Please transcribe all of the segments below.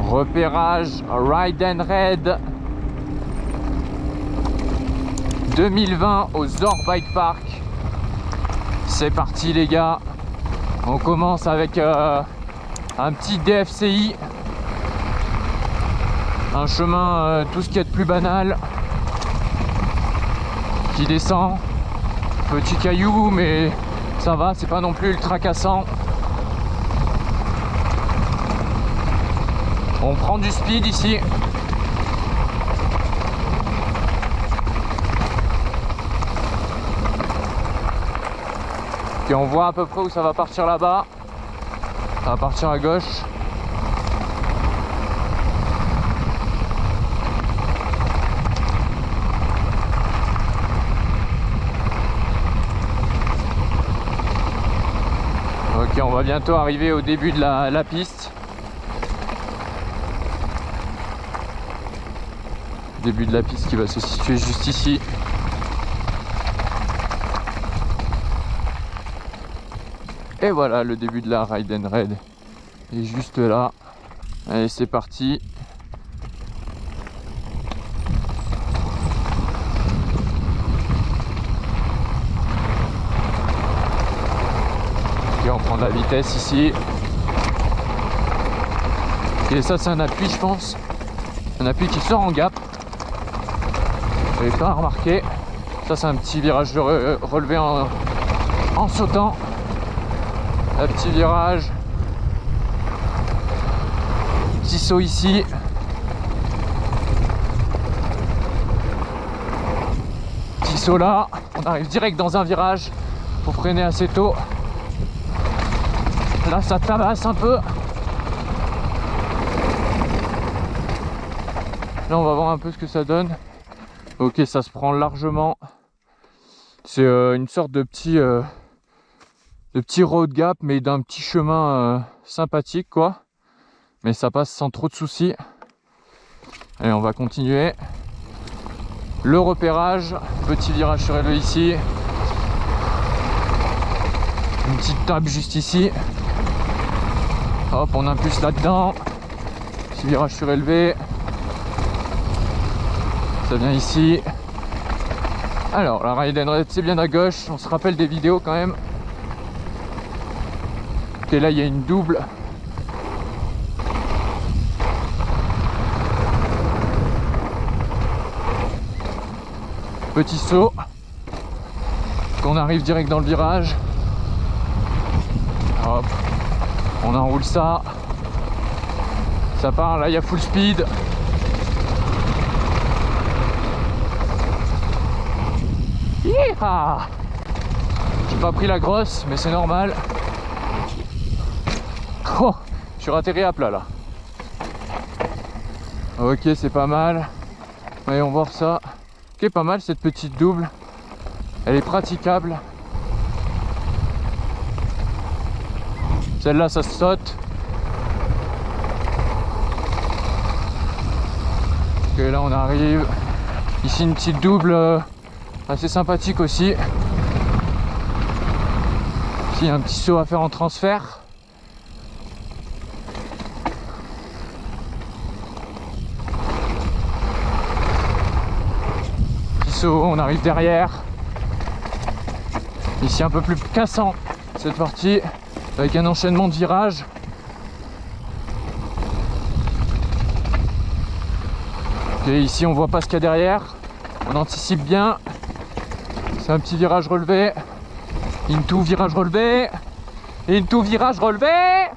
Repérage Ride and Raid 2020 au Zor Bike Park. C'est parti les gars. On commence avec un petit DFCI. Un chemin tout ce qu'il y a de plus banal. Qui descend. Petit caillou mais ça va, c'est pas non plus ultra cassant. On prend du speed ici. Et on voit à peu près où ça va partir là-bas. Ça va partir à gauche. Ok, on va bientôt arriver au début de la piste. Début de la piste qui va se situer juste ici. Et voilà, le début de la Ride and Raid est juste là. Allez, c'est parti. Ok, on prend de la vitesse ici. Et ça, c'est un appui, je pense. Un appui qui sort en gap. Vous n'avez pas remarqué. Ça, c'est un petit virage de relevé en sautant. Un petit virage. Petit saut ici. Petit saut là. On arrive direct dans un virage. Faut freiner assez tôt. Là, ça tabasse un peu. Là, on va voir un peu ce que ça donne. Ok, ça se prend largement. C'est une sorte de petit road gap, mais d'un petit chemin sympathique, quoi. Mais ça passe sans trop de soucis. Allez, on va continuer. Le repérage, petit virage surélevé ici. Une petite table juste ici. Hop, on impulse là-dedans. Petit virage surélevé. Ça vient ici. Alors, la Ride and Raid, c'est bien à gauche. On se rappelle des vidéos quand même. Ok, là, il y a une double. Petit saut. On arrive direct dans le virage. Hop. On enroule ça. Ça part. Là, il y a full speed. Ah, j'ai pas pris la grosse, mais c'est normal. Oh, je suis ratterri à plat là. Ok, c'est pas mal. Voyons voir ça. Ok, pas mal cette petite double. Elle est praticable. Celle-là, ça se saute. Ok, là on arrive. Ici une petite double. Assez sympathique aussi. Ici, il y a un petit saut à faire en transfert. Petit saut, on arrive derrière. Ici, un peu plus cassant cette partie, avec un enchaînement de virages. Ok, ici, on voit pas ce qu'il y a derrière. On anticipe bien. C'est un petit virage relevé. Into virage relevé. Into virage relevé.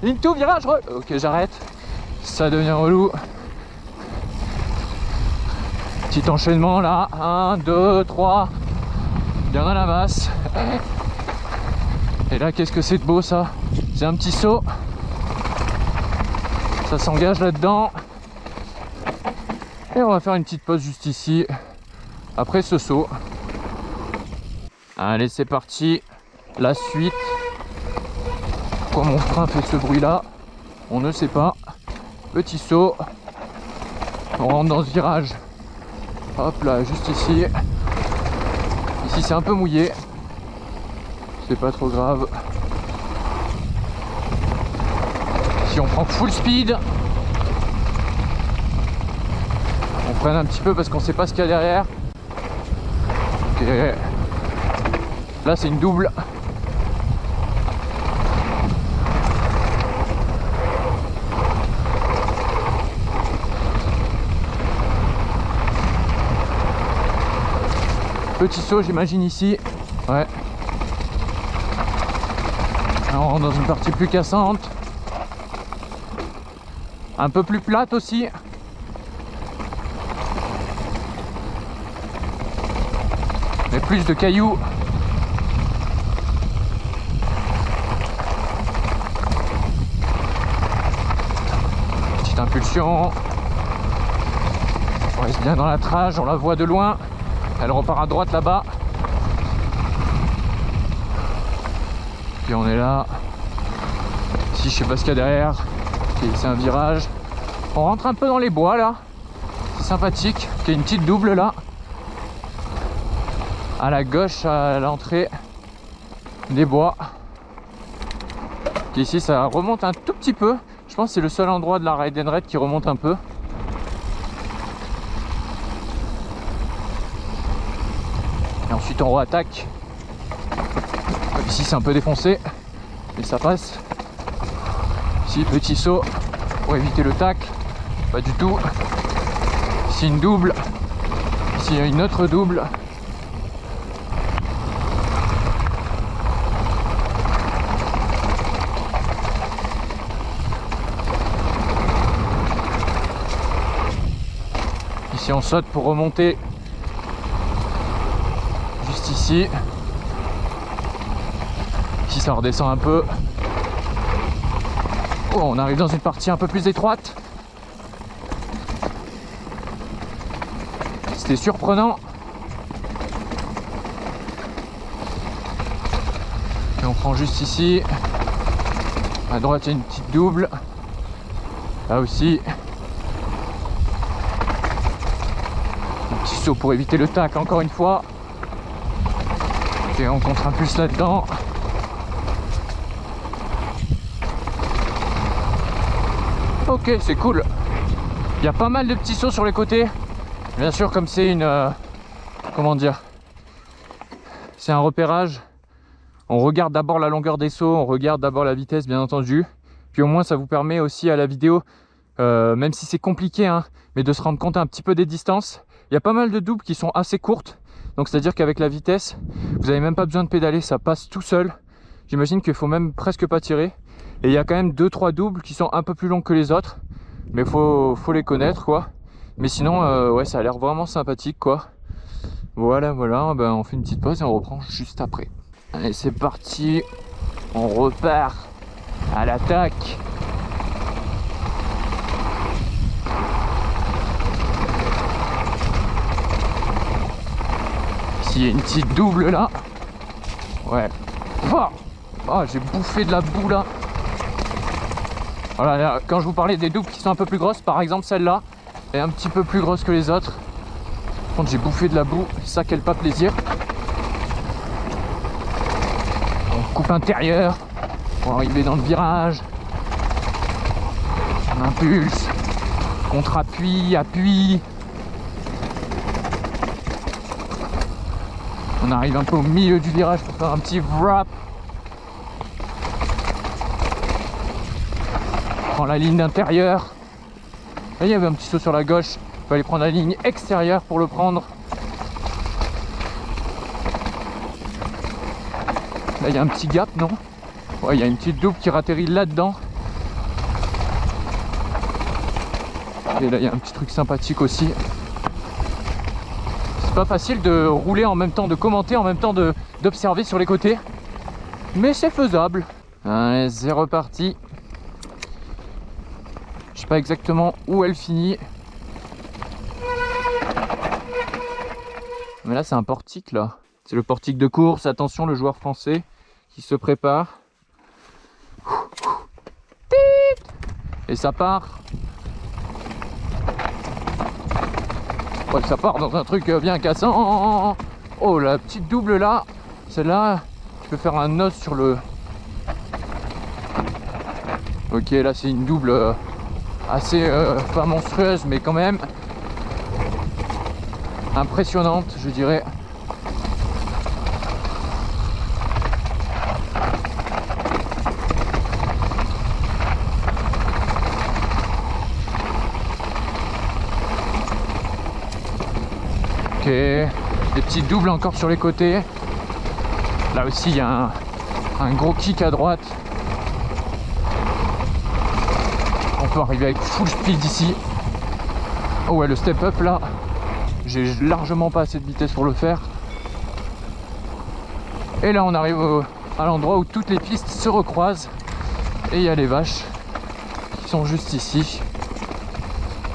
Into virage relevé. Ok, j'arrête. Ça devient relou. Petit enchaînement là. 1, 2, 3. Bien dans la masse. Et là, qu'est-ce que c'est de beau ça. C'est un petit saut. Ça s'engage là-dedans. Et on va faire une petite pause juste ici. Après ce saut. Allez, c'est parti. La suite. Pourquoi mon frein fait ce bruit là? On ne sait pas. Petit saut. On rentre dans ce virage. Hop là, juste ici. Ici c'est un peu mouillé. C'est pas trop grave. Si on prend full speed, on freine un petit peu parce qu'on sait pas ce qu'il y a derrière. Ok. Là c'est une double. Petit saut j'imagine ici. Ouais. Là, on rentre dans une partie plus cassante. Un peu plus plate aussi. Mais plus de cailloux. Petite impulsion. On reste bien dans la trage, on la voit de loin. Elle repart à droite là-bas. Puis on est là. Ici, je sais pas ce qu'il y a derrière. Okay, c'est un virage. On rentre un peu dans les bois là. C'est sympathique. Il y a une petite double là. À la gauche, à l'entrée des bois. Et ici, ça remonte un tout petit peu. Je pense que c'est le seul endroit de la Ride and Raid qui remonte un peu. Et ensuite on re-attaque. Ici c'est un peu défoncé, mais ça passe. Ici petit saut pour éviter le tac. Pas du tout. Ici une double. Ici il y a une autre double. Ici on saute pour remonter. Juste ici. Ici ça redescend un peu. Oh, on arrive dans une partie un peu plus étroite. C'était surprenant. Et on prend juste ici. À droite il y a une petite double. Là aussi. Un petit saut pour éviter le tac encore une fois. Et on contre-impulse là-dedans. Ok, c'est cool. Il y a pas mal de petits sauts sur les côtés. Bien sûr, comme c'est une... comment dire? C'est un repérage. On regarde d'abord la longueur des sauts, on regarde d'abord la vitesse, bien entendu. Puis au moins, ça vous permet aussi à la vidéo, même si c'est compliqué, hein, mais de se rendre compte un petit peu des distances. Il y a pas mal de doubles qui sont assez courtes. Donc c'est à dire qu'avec la vitesse, vous n'avez même pas besoin de pédaler, ça passe tout seul. J'imagine qu'il faut même presque pas tirer. Et il y a quand même 2-3 doubles qui sont un peu plus longs que les autres. Mais faut les connaître quoi. Mais sinon, ouais, ça a l'air vraiment sympathique quoi. Voilà, ben, on fait une petite pause et on reprend juste après. Allez, c'est parti. On repart à l'attaque. Il y a une petite double là. Ouais. Oh, j'ai bouffé de la boue là. Voilà, là, quand je vous parlais des doubles qui sont un peu plus grosses, par exemple celle-là est un petit peu plus grosse que les autres. Par contre, j'ai bouffé de la boue, ça quel pas plaisir. On coupe intérieur pour arriver dans le virage. On impulse, contre-appui, appui. On arrive un peu au milieu du virage pour faire un petit wrap. On prend la ligne d'intérieur. Là, il y avait un petit saut sur la gauche. Il faut aller prendre la ligne extérieure pour le prendre. Là, il y a un petit gap, non? Ouais, il y a une petite double qui ratterrit là-dedans. Et là, il y a un petit truc sympathique aussi. C'est pas facile de rouler en même temps, de commenter en même temps d'observer sur les côtés. Mais c'est faisable. Allez, c'est reparti. Je sais pas exactement où elle finit. Mais là, c'est un portique là. C'est le portique de course. Attention, le joueur français qui se prépare. Et ça part. Ouais, ça part dans un truc bien cassant. Oh, la petite double là, celle-là, tu peux faire un os sur le... Ok, là c'est une double assez pas monstrueuse, mais quand même impressionnante, je dirais. Ok, des petites doubles encore sur les côtés. Là aussi il y a un gros kick à droite. On peut arriver avec full speed ici. Oh ouais, le step up là, j'ai largement pas assez de vitesse pour le faire. Et là on arrive à l'endroit où toutes les pistes se recroisent. Et il y a les vaches qui sont juste ici.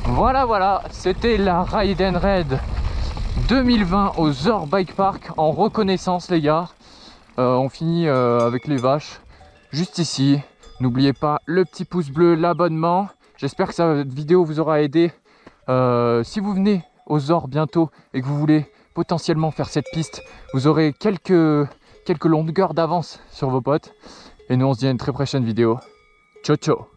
Voilà, voilà, c'était la Ride and Raid 2020 au Zohr Bike Park en reconnaissance les gars. On finit avec les vaches juste ici. N'oubliez pas le petit pouce bleu, l'abonnement. J'espère que cette vidéo vous aura aidé. Si vous venez au Zohr bientôt et que vous voulez potentiellement faire cette piste, vous aurez quelques longueurs d'avance sur vos potes. Et nous on se dit à une très prochaine vidéo. Ciao ciao.